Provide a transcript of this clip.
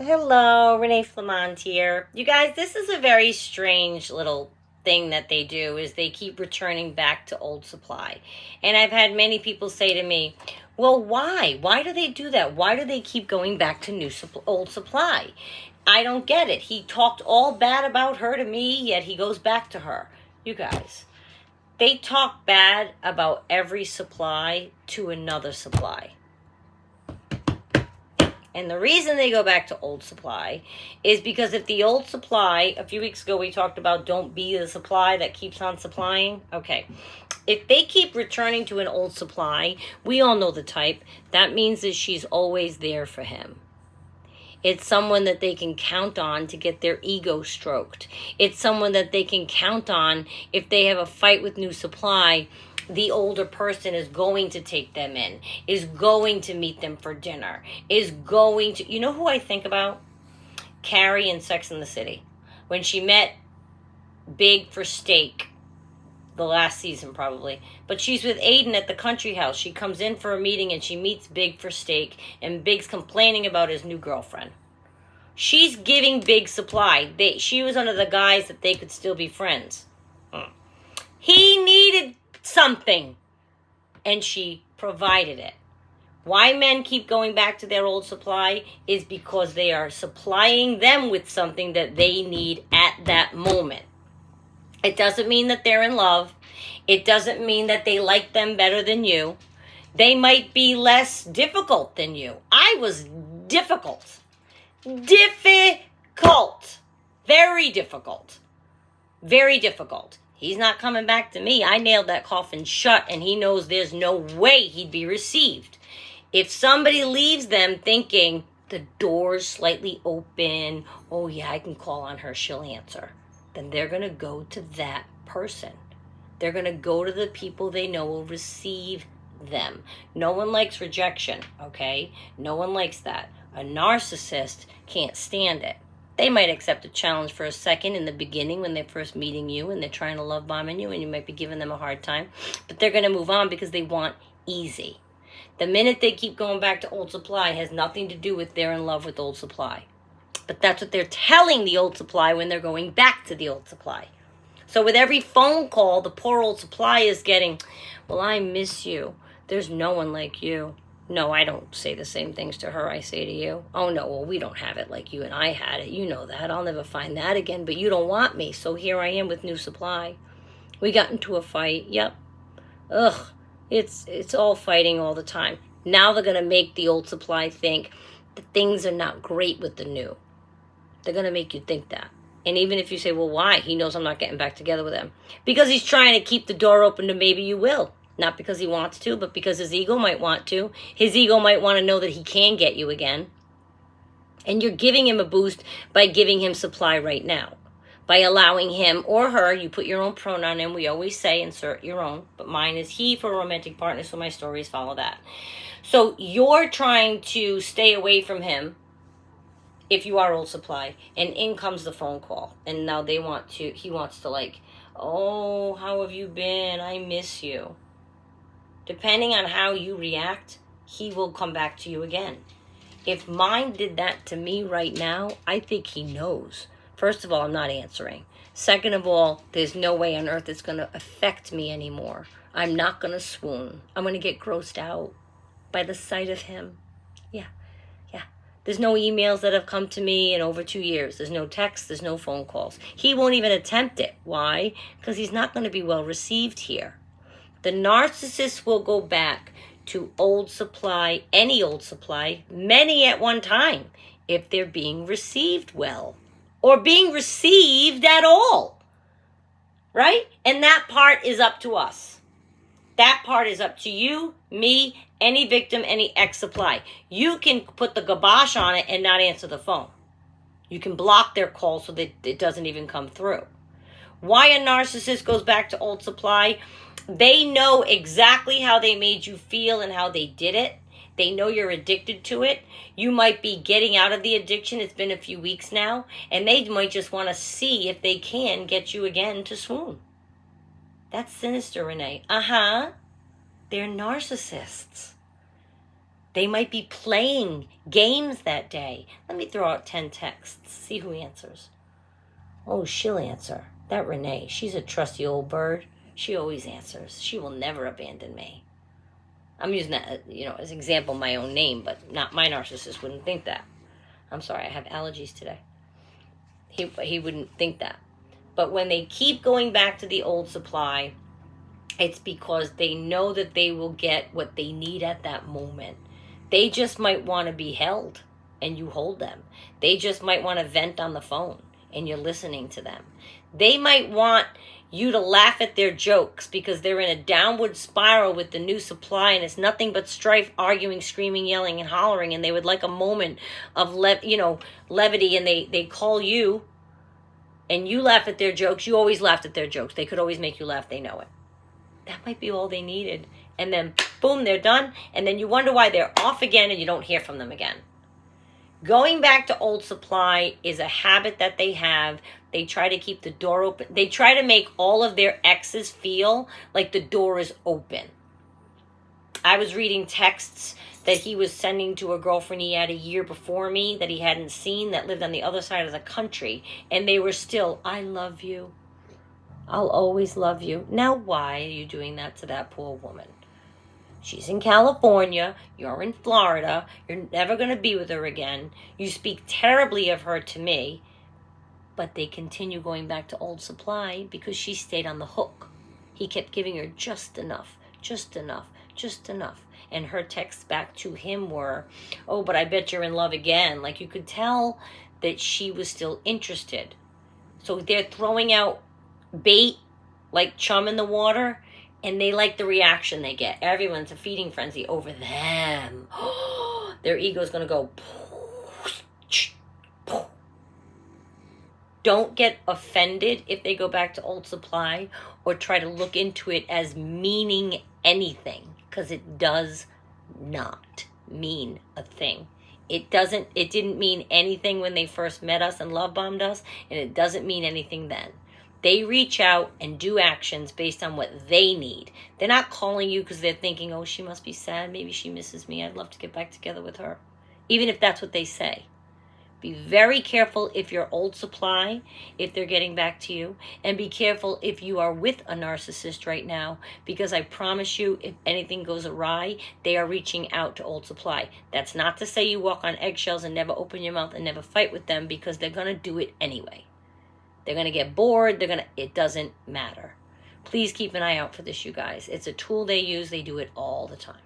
Hello, Renee Flamand here. You guys, this is a very strange little thing that they do is they keep returning back to old supply. And I've had many people say to me, well, why? Why do they do that? Why do they keep going back to old supply? I don't get it. He talked all bad about her to me, yet he goes back to her. You guys, they talk bad about every supply to another supply. And the reason they go back to old supply is because if the old supply, a few weeks ago we talked about don't be the supply that keeps on supplying. Okay. If they keep returning to an old supply, we all know the type. That means that she's always there for him. It's someone that they can count on to get their ego stroked. It's someone that they can count on if they have a fight with new supply. The older person is going to take them in, is going to meet them for dinner, is going to... You know who I think about? Carrie in Sex and the City. When she met Big for steak, the last season probably. But she's with Aiden at the country house. She comes in for a meeting and she meets Big for steak, and Big's complaining about his new girlfriend. She's giving Big supply. She was under the guise that they could still be friends. He needed something, and she provided it. Why men keep going back to their old supply is because they are supplying them with something that they need at that moment. It doesn't mean that they're in love. It doesn't mean that they like them better than you. They might be less difficult than you. I was difficult. Difficult. Very difficult. Very difficult. He's not coming back to me. I nailed that coffin shut, and he knows there's no way he'd be received. If somebody leaves them thinking the door's slightly open, oh yeah, I can call on her, she'll answer, then they're going to go to that person. They're going to go to the people they know will receive them. No one likes rejection, okay? No one likes that. A narcissist can't stand it. They might accept a challenge for a second in the beginning when they're first meeting you and they're trying to love bomb you and you might be giving them a hard time. But they're going to move on because they want easy. The minute they keep going back to old supply has nothing to do with they're in love with old supply. But that's what they're telling the old supply when they're going back to the old supply. So with every phone call, the poor old supply is getting, well, I miss you. There's no one like you. No, I don't say the same things to her I say to you. Oh, no, well, we don't have it like you and I had it. You know that. I'll never find that again, but you don't want me, so here I am with new supply. We got into a fight. Yep. Ugh. It's all fighting all the time. Now they're going to make the old supply think that things are not great with the new. They're going to make you think that. And even if you say, well, why? He knows I'm not getting back together with him. Because he's trying to keep the door open to maybe you will. Not because he wants to, but because his ego might want to. His ego might want to know that he can get you again. And you're giving him a boost by giving him supply right now. By allowing him or her, you put your own pronoun in. We always say insert your own. But mine is he for a romantic partner, so my stories follow that. So you're trying to stay away from him if you are old supply. And in comes the phone call. And now he wants to like, oh, how have you been? I miss you. Depending on how you react, he will come back to you again. If mine did that to me right now, I think he knows. First of all, I'm not answering. Second of all, there's no way on earth it's going to affect me anymore. I'm not going to swoon. I'm going to get grossed out by the sight of him. Yeah. There's no emails that have come to me in over 2 years. There's no texts. There's no phone calls. He won't even attempt it. Why? Because he's not going to be well received here. The narcissist will go back to old supply, any old supply, many at one time, if they're being received well or being received at all, right? And that part is up to us. That part is up to you, me, any victim, any ex-supply. You can put the kibosh on it and not answer the phone. You can block their call so that it doesn't even come through. Why a narcissist goes back to old supply? They know exactly how they made you feel and how they did it. They know you're addicted to it. You might be getting out of the addiction. It's been a few weeks now. And they might just want to see if they can get you again to swoon. That's sinister, Renee. They're narcissists. They might be playing games that day. Let me throw out 10 texts, see who answers. Oh, she'll answer. That Renee, she's a trusty old bird. She always answers. She will never abandon me. I'm using that, as an example, my own name, but not my narcissist wouldn't think that. I'm sorry, I have allergies today. He wouldn't think that. But when they keep going back to the old supply, it's because they know that they will get what they need at that moment. They just might want to be held and you hold them. They just might want to vent on the phone and you're listening to them. They might want you to laugh at their jokes because they're in a downward spiral with the new supply and it's nothing but strife, arguing, screaming, yelling, and hollering, and they would like a moment of levity, and they call you and you laugh at their jokes. You always laughed at their jokes. They could always make you laugh. They know it. That might be all they needed. And then, boom, they're done. And then you wonder why they're off again and you don't hear from them again. Going back to old supply is a habit that they have. They try to keep the door open. They try to make all of their exes feel like the door is open. I was reading texts that he was sending to a girlfriend he had a year before me that he hadn't seen, that lived on the other side of the country. And they were still, I love you. I'll always love you. Now, why are you doing that to that poor woman? She's in California. You're in Florida. You're never going to be with her again. You speak terribly of her to me. But they continue going back to old supply because she stayed on the hook. He kept giving her just enough, just enough, just enough. And her texts back to him were, oh, but I bet you're in love again. Like, you could tell that she was still interested. So they're throwing out bait like chum in the water, and they like the reaction they get. Everyone's a feeding frenzy over them. Their ego's going to go. Don't get offended if they go back to old supply or try to look into it as meaning anything, because it does not mean a thing. It didn't mean anything when they first met us and love bombed us, and it doesn't mean anything then. They reach out and do actions based on what they need. They're not calling you because they're thinking, oh, she must be sad. Maybe she misses me. I'd love to get back together with her. Even if that's what they say. Be very careful if you're old supply, if they're getting back to you. And be careful if you are with a narcissist right now. Because I promise you, if anything goes awry, they are reaching out to old supply. That's not to say you walk on eggshells and never open your mouth and never fight with them, because they're going to do it anyway. They're going to get bored. It doesn't matter. Please keep an eye out for this, you guys. It's a tool they use. They do it all the time.